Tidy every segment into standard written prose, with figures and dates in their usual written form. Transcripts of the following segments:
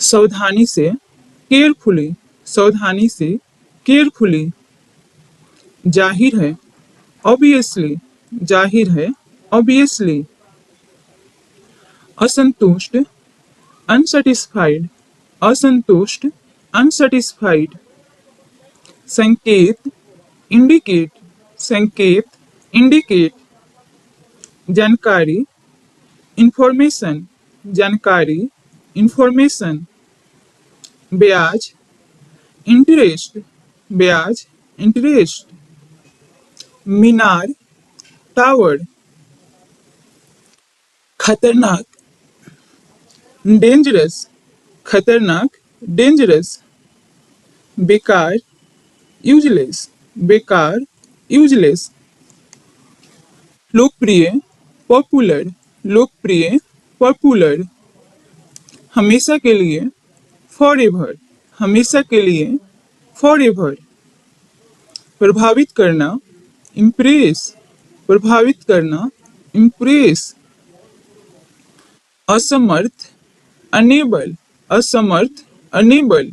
सावधानी से, केयरफुली, सावधानी से, केयरफुली। जाहिर है, ऑब्वियसली, जाहिर है, ऑब्वियसली। असंतुष्ट, अनसेटिस्फाइड, असंतुष्ट, अनसेटिस्फाइड। संकेत, इंडिकेट, संकेत, इंडिकेट। जानकारी, इंफॉर्मेशन, जानकारी, इंफॉर्मेशन। ब्याज, इंटरेस्ट, ब्याज, इंटरेस्ट। मीनार, टावर। खतरनाक, डेंजरस, खतरनाक, डेंजरस। बेकार, यूजलेस, बेकार, यूजलेस। लोकप्रिय, पॉपुलर, लोकप्रिय, पॉपुलर। हमेशा के लिए, फॉरएवर, हमेशा के लिए, फॉरएवर। प्रभावित करना, इम्प्रेस, प्रभावित करना, इम्प्रेस। असमर्थ, अनेबल, असमर्थ, अनेबल।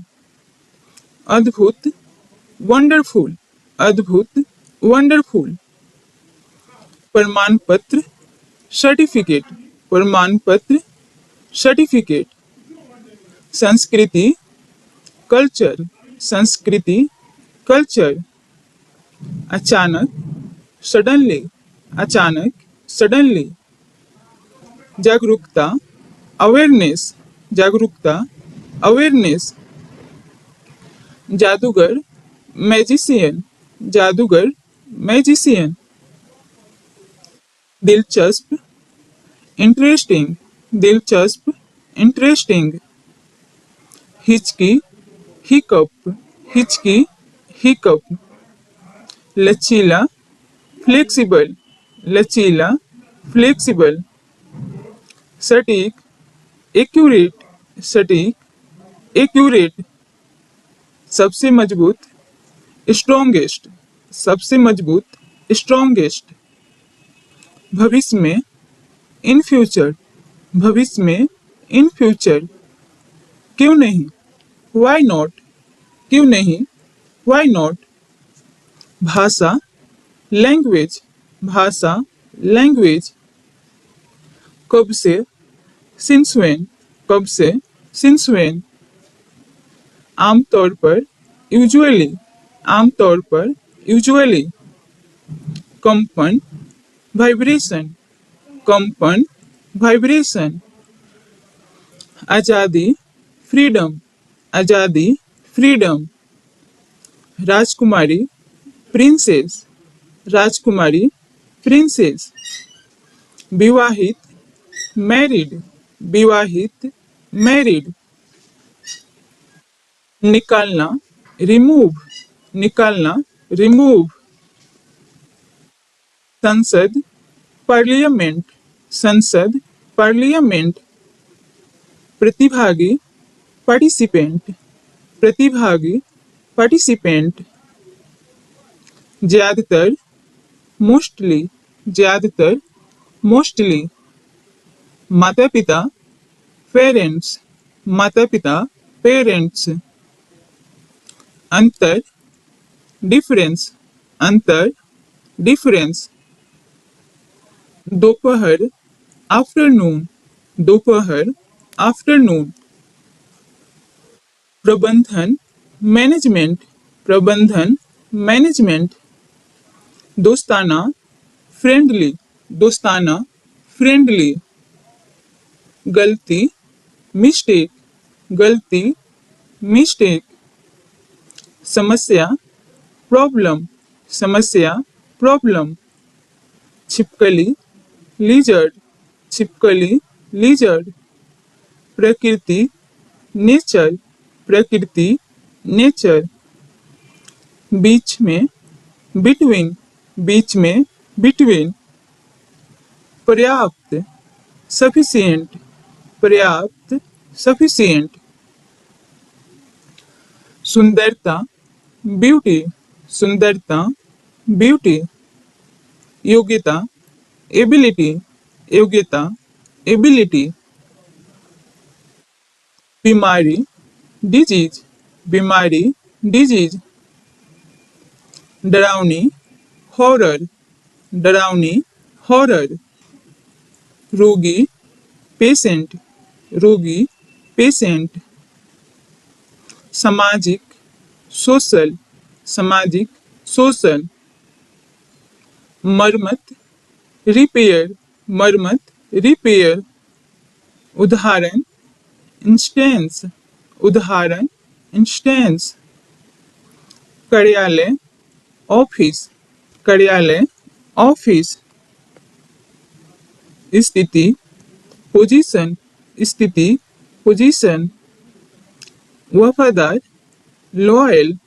अद्भुत, वंडरफुल, अद्भुत, वंडरफुल। प्रमाण पत्र, सर्टिफिकेट, प्रमाण पत्र, सर्टिफिकेट। संस्कृति, कल्चर, संस्कृति, कल्चर। अचानक, सडनली, अचानक, सडनली। जागरूकता, अवेयरनेस, जागरूकता, अवेयरनेस। जादूगर, मैजिशियन, जादूगर, मैजिशियन। दिलचस्प, इंटरेस्टिंग, दिलचस्प, इंटरेस्टिंग। हिचकी, हिकअप, हिचकी, हिकअप। लचीला, फ्लेक्सिबल, लचीला, फ्लेक्सिबल। सटीक, एक्यूरेट, सटीक, एक्यूरेट। सबसे मजबूत, स्ट्रॉन्गेस्ट, सबसे मजबूत, स्ट्रॉन्गेस्ट। भविष्य में, इन फ्यूचर, भविष्य में, इन फ्यूचर। क्यों नहीं, व्हाई नॉट, क्यों नहीं, व्हाई नॉट। भाषा, लैंग्वेज, भाषा, लैंग्वेज। कब से, सिंस व्हेन, कब से, सिंस व्हेन। आमतौर पर, यूजुअली, आमतौर पर, यूजुअली। कंपन, वाइब्रेशन, कंपन, वाइब्रेशन। आजादी, फ्रीडम, आजादी, फ्रीडम। राजकुमारी, प्रिंसेस, राजकुमारी, प्रिंसेस। विवाहित, मैरिड, विवाहित, मैरिड। निकालना, रिमूव, निकालना, रिमूव। संसद, पार्लियामेंट, संसद, पार्लियामेंट। प्रतिभागी, पार्टिसिपेंट, प्रतिभागी, पार्टिसिपेंट। ज्यादातर, मोस्टली, ज्यादातर, मोस्टली। माता पिता, पेरेंट्स, माता पिता, पेरेंट्स। अंतर, डिफरेंस, अंतर, डिफरेंस। दोपहर, आफ्टरनून, दोपहर, आफ्टरनून। प्रबंधन, मैनेजमेंट, प्रबंधन, मैनेजमेंट। दोस्ताना, फ्रेंडली, दोस्ताना, फ्रेंडली। गलती, मिस्टेक, गलती, मिस्टेक। समस्या, प्रॉब्लम, समस्या, प्रॉब्लम। छिपकली, लिजर्ड, छिपकली, लिजर्ड। प्रकृति, नेचर, प्रकृति, नेचर। बीच में, बिटवीन, बीच में, बिटवीन। पर्याप्त, सफिशिएंट, पर्याप्त, सफिशिएंट। सुंदरता, ब्यूटी, सुंदरता, ब्यूटी। योग्यता, एबिलिटी, योग्यता, एबिलिटी। बीमारी डिजीज, बीमारी डिजीज। डरावनी हॉरर, डरावनी हॉरर। रोगी पेशेंट, रोगी पेशेंट। सामाजिक सोशल, सामाजिक सोशल। मरम्मत रिपेयर, मरम्मत रिपेयर। उदाहरण इंस्टेंस, उदाहरण इंस्टेंस। कार्यालय ऑफिस, कार्यालय ऑफिस। स्थिति पोजीशन, स्थिति पोजीशन। वफादार लॉयल,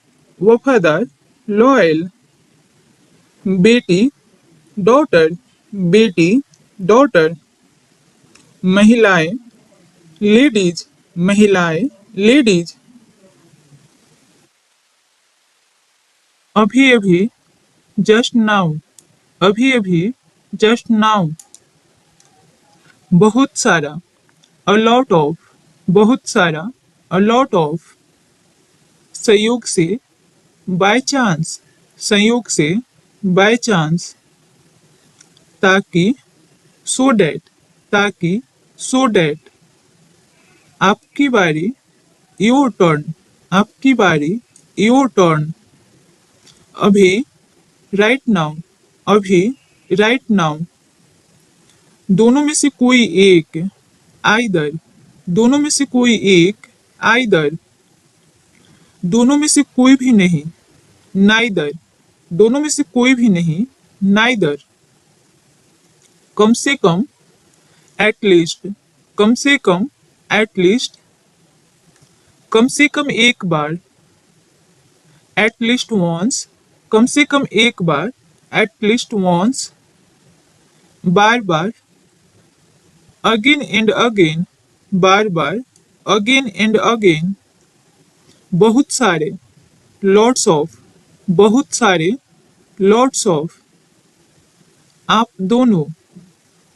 वफादार लॉयल। बेटी डॉटर, बेटी डॉटर। महिलाएं लेडीज, महिलाएं लेडीज। अभी अभी जस्ट नाउ, अभी अभी जस्ट नाउ। बहुत सारा अ लॉट ऑफ, बहुत सारा अ लॉट ऑफ। संयोग से बाय चांस, संयोग से बाय चांस। ताकि सो डैट, ताकि सो डैट। आपकी बारी योर टर्न, आपकी बारी योर टर्न। अभी राइट नाउ, अभी राइट नाउ। दोनों में से कोई एक आइदर, दोनों में से कोई एक आइदर। दोनों में से कोई भी नहीं नाइदर, दोनों में से कोई भी नहीं नाइदर। कम से कम एटलीस्ट, कम से कम एटलीस्ट। कम से कम एक बार एटलीस्ट वंस, कम से कम एक बार एटलीस्ट वंस। बार बार अगेन एंड अगेन, बार बार अगेन एंड अगेन। बहुत सारे लॉट्स ऑफ, बहुत सारे लॉट्स ऑफ। आप दोनों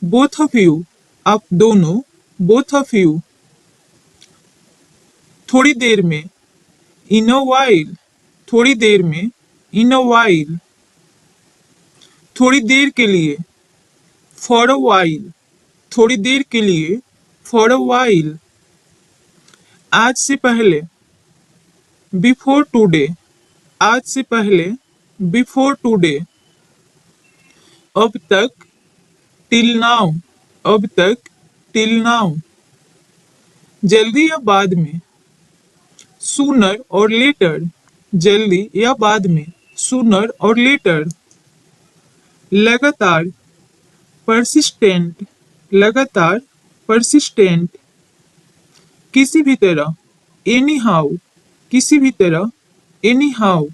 बोथ ऑफ यू, आप दोनों बोथ ऑफ यू। थोड़ी देर में इन अ वाइल, थोड़ी देर में इन अ वाइल। थोड़ी देर के लिए फॉर अ वाइल, थोड़ी देर के लिए फॉर अ वाइल। आज से पहले बिफोर टुडे, आज से पहले बिफोर टुडे। अब तक टिल नाउ, अब तक टिल नाउ। जल्दी या बाद में सूनर और लेटर, जल्दी या बाद में सूनर और लेटर। लगातार परसिस्टेंट, लगातार परसिस्टेंट। किसी भी तरह एनी हाउ, किसी भी तरह एनी हाउ।